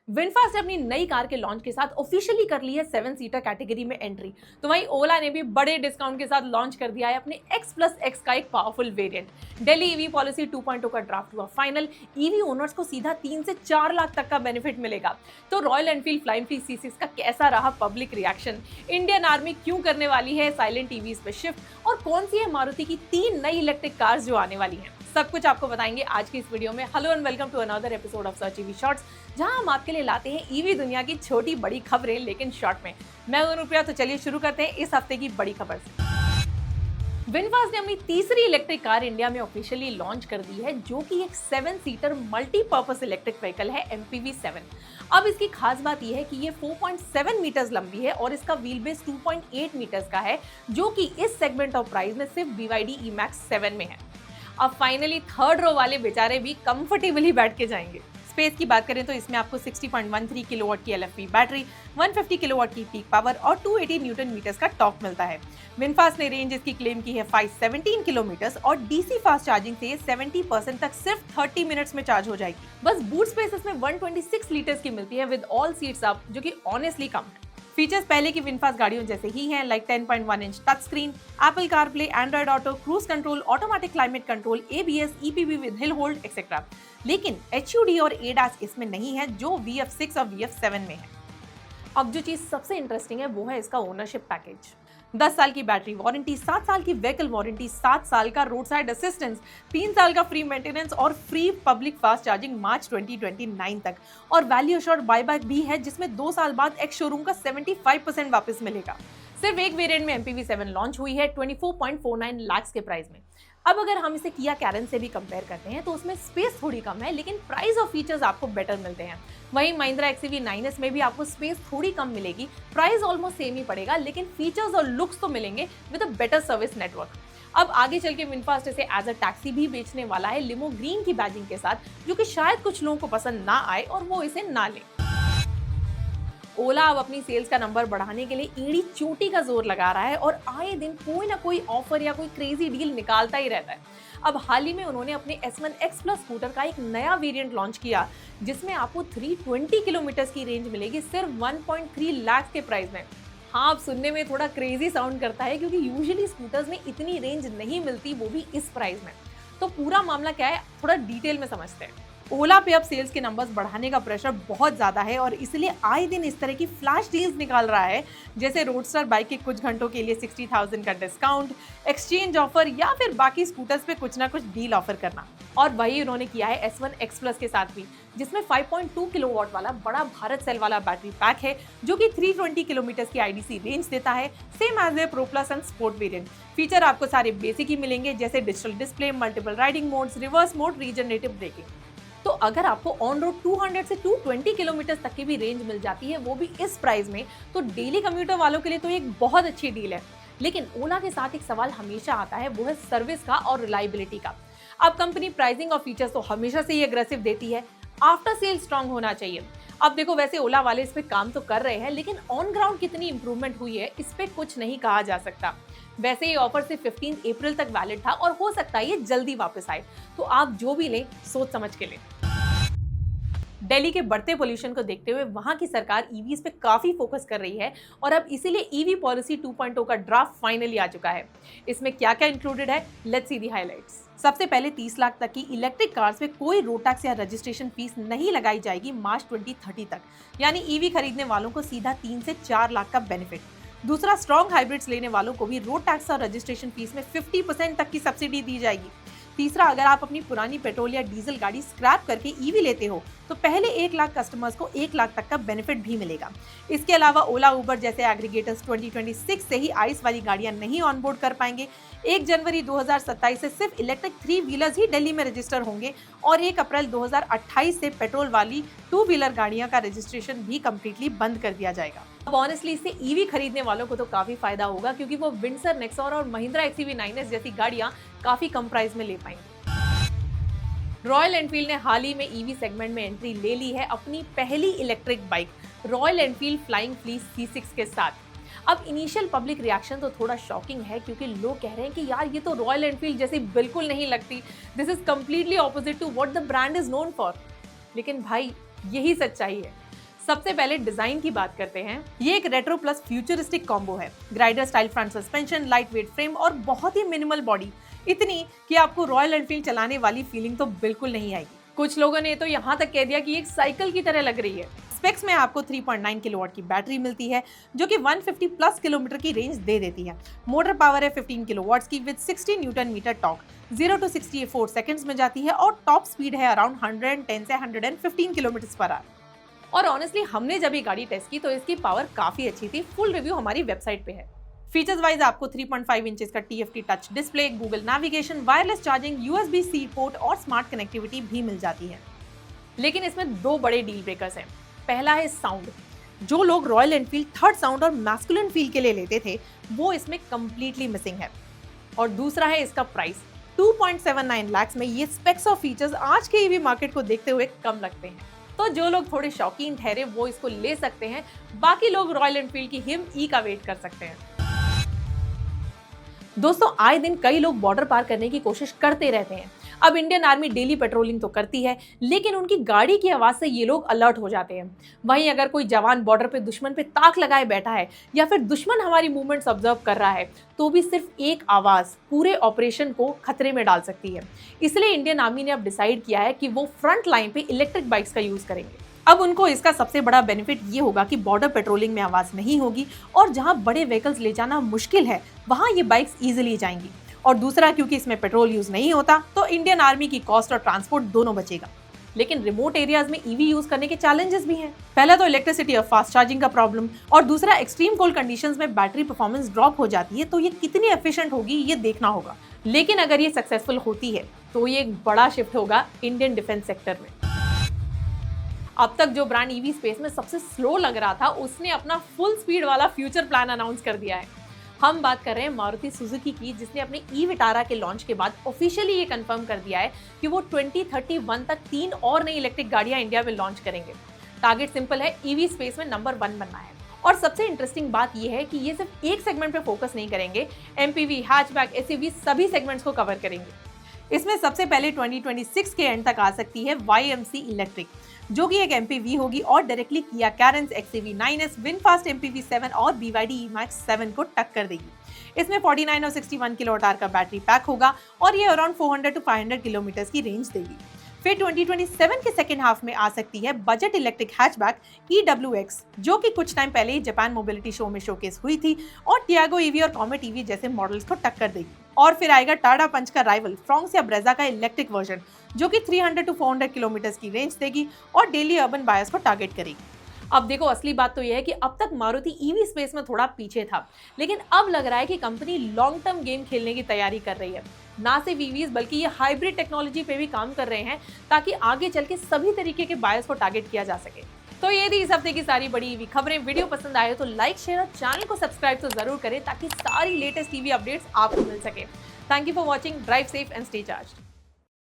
VinFast ने अपनी नई कार के लॉन्च के साथ ऑफिशियली कर ली है 7 सीटर कैटेगरी में एंट्री। तो वहीं ओला ने भी बड़े डिस्काउंट के साथ लॉन्च कर दिया है अपने X प्लस X का एक powerful variant. Delhi EV policy 2.0 का ड्राफ्ट हुआ फाइनल। ईवी ओनर्स को सीधा 3 से 4 लाख तक का बेनिफिट मिलेगा। तो royal Enfield Flying Flea C6 का कैसा रहा पब्लिक रिएक्शन, इंडियन आर्मी क्यों करने वाली है साइलेंट ईवीज पे शिफ्ट, और कौन सी है मारुति की 3 नई इलेक्ट्रिक कार्स जो आने वाली हैं, सब कुछ आपको बताएंगे आज की इस वीडियो में। Hello and welcome to another episode of search EV shorts, जहां हम आपके लिए लाते हैं ईवी दुनिया की छोटी बड़ी खबरें लेकिन शॉर्ट में। मैं हूं अनुप्रिया, तो चलिए शुरू करते हैं इस हफ्ते की बड़ी खबर से। विनफास्ट ने अपनी तीसरी इलेक्ट्रिक कार इंडिया में ऑफिशियली लॉन्च कर दी है, जो कि एक 7 सीटर मल्टीपर्पस इलेक्ट्रिक व्हीकल है MPV 7। अब इसकी खास बात यह है कि ये 4.7 मीटर्स लंबी है और इसका व्हील बेस 2.8 मीटर्स का है, जो कि इस सेगमेंट ऑफ प्राइस में सिर्फ BYD E-MAX 7 में है। अब फाइनली थर्ड रो वाले बेचारे भी कंफर्टेबली बैठ के जाएंगे। स्पेस की बात करें तो इसमें आपको 60.13 किलोवाट की LFP बैटरी, 150 किलोवाट की पीक पावर और 280 न्यूटन मीटर्स का टॉर्क मिलता है। विनफास्ट ने रेंज इसकी क्लेम की है 517 किलोमीटर और DC फास्ट चार्जिंग से 70% तक सिर्फ 30 मिनट्स में चार्ज हो जाएगी। बस बूट स्पेस इसमें 126 लीटर्स की मिलती है विद ऑल सीट्स अप, जो कि ऑनेस्टली कम है। फीचर्स पहले की विनफास्ट गाड़ियों जैसे ही हैं, like 10.1 inch touch screen, Apple CarPlay, Android auto, cruise control, automatic climate control, ABS, EPB with hill hold etcetera. लेकिन HUD और ADAS इसमें नहीं है, जो VF6 और VF7 में है। अब जो चीज सबसे इंटरेस्टिंग है वो है इसका ओनरशिप पैकेज। 10 साल की बैटरी वारंटी, 7 साल की व्हीकल वारंटी, 7 साल का रोड साइड असिस्टेंस, 3 साल का फ्री मेंटेनेंस और फ्री पब्लिक फास्ट चार्जिंग मार्च 2029 तक। और वैल्यू अश्योर्ड बायबैक भी है, जिसमें 2 साल बाद एक्स शोरूम का 75% वापस मिलेगा। सिर्फ एक वेरिएंट में MPV 7 लॉन्च हुई है 24.49 लाख के प्राइस में। अब अगर हम इसे किया कैरन से भी कंपेयर करते हैं तो उसमें स्पेस थोड़ी कम है, लेकिन प्राइस और फीचर्स आपको बेटर मिलते हैं। वहीं महिंद्रा XUV 9S में भी आपको स्पेस थोड़ी कम मिलेगी, प्राइस ऑलमोस्ट सेम ही पड़ेगा, लेकिन फीचर्स और लुक्स तो मिलेंगे with a better service network. अब आगे चल के विनफास्ट इसे एज अ टैक्सी भी बेचने वाला है लिमो ग्रीन की बैजिंग के साथ, जो कि शायद कुछ लोगों को पसंद ना आए और वो इसे ना लें। ओला अब अपनी सेल्स का नंबर बढ़ाने के लिए ईड़ी चोटी का जोर लगा रहा है और आए दिन कोई ना कोई ऑफर या कोई क्रेजी डील निकालता ही रहता है। अब हाल ही में उन्होंने अपने S1 X प्लस स्कूटर का एक नया वेरिएंट लॉन्च किया, जिसमें आपको 320 किलोमीटर की रेंज मिलेगी सिर्फ 1.3 लाख के प्राइस में। हाँ, अब सुनने में थोड़ा क्रेजी साउंड करता है, क्योंकि यूजुअली स्कूटर्स में इतनी रेंज नहीं मिलती, वो भी इस प्राइस में। तो पूरा मामला क्या है, थोड़ा डिटेल में समझते हैं। ओला पे अब सेल्स के नंबर्स बढ़ाने का प्रेशर बहुत ज़्यादा है और इसलिए आए दिन इस तरह की फ्लैश डील्स निकाल रहा है, जैसे रोडस्टर बाइक के कुछ घंटों के लिए 60,000 का डिस्काउंट, एक्सचेंज ऑफर या फिर बाकी स्कूटर्स पे कुछ ना कुछ डील ऑफर करना। और वही उन्होंने किया है S1 X प्लस के साथ भी, जिसमें 5.2 किलोवाट वाला बड़ा भारत सेल वाला बैटरी पैक है, जो कि 320 किलोमीटर की IDC रेंज देता है, same as a pro plus and sport variant. Feature आपको सारे बेसिक ही मिलेंगे, जैसे digital display, multiple riding modes, reverse mode, regenerative braking. तो अगर आपको ऑन रोड 200 से 220 किलोमीटर तक की भी रेंज मिल जाती है, वो भी इस प्राइस में, तो डेली कम्यूटर वालों के लिए तो एक बहुत अच्छी डील है। लेकिन ओला के साथ एक सवाल हमेशा आता है, वो है सर्विस का और रिलायबिलिटी का। अब कंपनी प्राइसिंग और फीचर्स तो हमेशा से ही एग्रेसिव देती है, आफ्टर सेल स्ट्रांग होना चाहिए। अब देखो, वैसे ओला वाले इस पे काम तो कर रहे हैं, लेकिन ऑन ग्राउंड कितनी इंप्रूवमेंट हुई है इस पे कुछ नहीं कहा जा सकता। वैसे ये ऑफर सिर्फ 15 अप्रैल तक वैलिड था और हो सकता है ये जल्दी वापस आए, तो आप जो भी लें सोच समझ के लें। दिल्ली के बढ़ते पोल्यूशन को देखते हुए वहां की सरकार ईवीज पे काफी फोकस कर रही है और अब इसीलिए ईवी पॉलिसी 2.0 का ड्राफ्ट फाइनली आ चुका है। इसमें क्या क्या इंक्लूडेड है, लेट्स सी दी हाइलाइट्स। सबसे पहले 30 लाख तक की इलेक्ट्रिक कार्स पे कोई रोड टैक्स या रजिस्ट्रेशन फीस नहीं लगाई जाएगी मार्च 2030 तक, यानी ईवी खरीदने वालों को सीधा 3 से 4 लाख का बेनिफिट। दूसरा, स्ट्रॉन्ग हाइब्रिड्स लेने वालों को भी रोड टैक्स और रजिस्ट्रेशन फीस में 50% तक की सब्सिडी दी जाएगी। तीसरा, अगर आप अपनी पुरानी पेट्रोल या डीजल गाड़ी स्क्रैप करके ईवी लेते हो तो पहले 1 लाख कस्टमर्स को 1 लाख तक का बेनिफिट भी मिलेगा। इसके अलावा ओला, उबर जैसे एग्रीगेटर्स 2026 से ही आइस वाली गाड़ियां नहीं ऑनबोर्ड कर पाएंगे। 1 जनवरी 2027 से सिर्फ इलेक्ट्रिक 3 व्हीलर्स ही दिल्ली में रजिस्टर होंगे और 1 अप्रैल 2028 से पेट्रोल वाली 2 व्हीलर गाड़ियां का रजिस्ट्रेशन भी कम्प्लीटली बंद कर दिया जाएगा। अब ऑनेस्टली इससे ईवी खरीदने वालों को तो काफी फायदा होगा, क्योंकि वो विंडसर, नेक्सॉन और महिंद्रा XUV 9S जैसी गाड़ियां काफी कम प्राइस में ले पाएंगे। रॉयल एनफील्ड ने हाल ही में ईवी सेगमेंट में एंट्री ले ली है अपनी पहली electric bike Royal Enfield Flying Flea C6 के साथ। अब इनिशियल पब्लिक रिएक्शन तो थोड़ा शॉकिंग है, क्योंकि लोग कह रहे हैं कि यार ये तो रॉयल एनफील्ड जैसी बिल्कुल नहीं लगती, this is completely opposite to what the brand is known for. लेकिन भाई यही सच्चाई है। सबसे पहले डिजाइन की बात करते हैं। ये एक रेट्रो प्लस फ्यूचरिस्टिक कॉम्बो है। Glider style front suspension, light weight frame और बहुत ही मिनिमल बॉडी, इतनी कि आपको रॉयल एनफील्ड चलाने वाली फीलिंग तो बिल्कुल नहीं आएगी। कुछ लोगों ने तो यहाँ तक कह दिया कि एक साइकिल की तरह लग रही है। स्पेक्स में आपको 3.9 किलोवाट की बैटरी मिलती है जो कि 150 प्लस किलोमीटर की रेंज दे देती है। मोटर पावर है 15 किलोवाट्स की with 60 newton metre torque, 0 to 60 4 seconds में जाती है और टॉप स्पीड है अराउंड 110 से 115 किलोमीटर पर आवर। और ऑनेस्टली हमने जब ये गाड़ी टेस्ट की तो इसकी पावर काफी अच्छी थी। फुल रिव्यू हमारी वेबसाइट पे है। फीचर्स वाइज आपको 3.5 इंचेस का TFT touch display, Google navigation, wireless charging, USB-C port और स्मार्ट कनेक्टिविटी भी मिल जाती है। लेकिन इसमें दो बड़े डील ब्रेकर्स हैं। पहला है साउंड। जो लोग रॉयल एनफील्ड थर्ड साउंड और मैस्कुलिन फील के लिए लेते थे वो इसमें कंप्लीटली मिसिंग है। और दूसरा है इसका प्राइस। 2.79 लाख में ये स्पेक्स और फीचर्स आज के ईवी मार्केट को देखते हुए कम लगते हैं। तो जो लोग थोड़े शौकीन ठहरे वो इसको ले सकते हैं, बाकी लोग रॉयल एनफील्ड की हिम ई का वेट कर सकते हैं। दोस्तों, आए दिन कई लोग बॉर्डर पार करने की कोशिश करते रहते हैं। अब इंडियन आर्मी डेली पेट्रोलिंग तो करती है, लेकिन उनकी गाड़ी की आवाज से ये लोग अलर्ट हो जाते हैं। वहीं अगर कोई जवान बॉर्डर पे दुश्मन पे ताक लगाए बैठा है या फिर दुश्मन हमारी मूवमेंट्स ऑब्जर्व कर रहा है तो भी सिर्फ एक आवाज पूरे ऑपरेशन को खतरे में डाल सकती है। इसलिए इंडियन आर्मी ने अब डिसाइड किया है कि वो फ्रंट लाइन पे इलेक्ट्रिक बाइक्स का यूज करेंगे। अब उनको इसका सबसे बड़ा बेनिफिट ये होगा कि बॉर्डर पेट्रोलिंग में आवाज नहीं होगी और जहां बड़े व्हीकल्स ले जाना मुश्किल है वहां ये बाइक्स इजीली जाएंगी। और दूसरा, क्योंकि इसमें पेट्रोल यूज नहीं होता तो इंडियन आर्मी की कॉस्ट और ट्रांसपोर्ट दोनों बचेगा। लेकिन रिमोट एरियाज में ईवी यूज करने के चैलेंजेस भी हैं। पहला तो इलेक्ट्रिसिटी और फास्ट चार्जिंग का प्रॉब्लम, और दूसरा एक्सट्रीम कोल्ड कंडीशंस में बैटरी परफॉर्मेंस ड्रॉप हो जाती है, तो ये कितनी एफिशिएंट होगी ये देखना होगा। लेकिन अगर ये सक्सेसफुल होती है तो ये एक बड़ा शिफ्ट होगा इंडियन डिफेंस सेक्टर में। अब तक जो ब्रांड ईवी स्पेस में सबसे स्लो लग रहा था उसने अपना फुल स्पीड वाला फ्यूचर प्लान अनाउंस कर दिया है। हम बात कर रहे हैं मारुति सुजुकी की, जिसने अपने ई विटारा के लॉन्च के बाद ऑफिशियली ये कंफर्म कर दिया है कि वो 2031 तक 3 और नई इलेक्ट्रिक गाड़ियां इंडिया में लॉन्च करेंगे। टारगेट सिंपल है, ईवी स्पेस में नंबर 1 बनना है। और सबसे इंटरेस्टिंग बात यह है कि ये सिर्फ एक सेगमेंट पे फोकस नहीं करेंगे, MPV, हैचबैक, SUV सभी सेगमेंट्स को कवर करेंगे। इसमें सबसे पहले 2026 के एंड तक आ सकती है YMC इलेक्ट्रिक, जो कि एक MPV होगी और डायरेक्टली किया Carens XEV 9S, VinFast MPV 7 और BYD E-MAX 7 को टक्कर देगी। इसमें 49 और 61 किलोवाट आवर का बैटरी पैक होगा और ये अराउंड 400 to 500 किलोमीटर की रेंज देगी। फिर 2027 के सेकेंड हाफ में आ सकती है बजट इलेक्ट्रिक हैचबैक EWX, जो कि कुछ टाइम पहले ही जापान मोबिलिटी शो में शोकेस हुई थी और टियागो ईवी और कॉमेट ईवी जैसे मॉडल्स को टक्कर देगी। और फिर आएगा टाटा पंच का राइवल फ्रॉन्क्स या ब्रेजा का इलेक्ट्रिक वर्जन, जो कि 300 to 400 किलोमीटर की रेंज देगी और डेली अर्बन बायर्स को टारगेट करेगी। अब देखो, असली बात तो यह है कि अब तक मारुति ईवी स्पेस में थोड़ा पीछे था, लेकिन अब लग रहा है कि कंपनी लॉन्ग टर्म गेम खेलने की तैयारी कर रही है। ना सिर्फ ईवीज बल्कि ये हाइब्रिड टेक्नोलॉजी पे भी काम कर रहे हैं ताकि आगे चल के सभी तरीके के बायर्स को टारगेट किया जा सके। तो ये थी इस हफ्ते की सारी बड़ी ईवी खबरें। वीडियो पसंद आए तो लाइक, शेयर और चैनल को सब्सक्राइब तो जरूर करें ताकि सारी लेटेस्ट ईवी अपडेट्स आपको मिल सके। Thank you for watching. Drive safe and stay charged.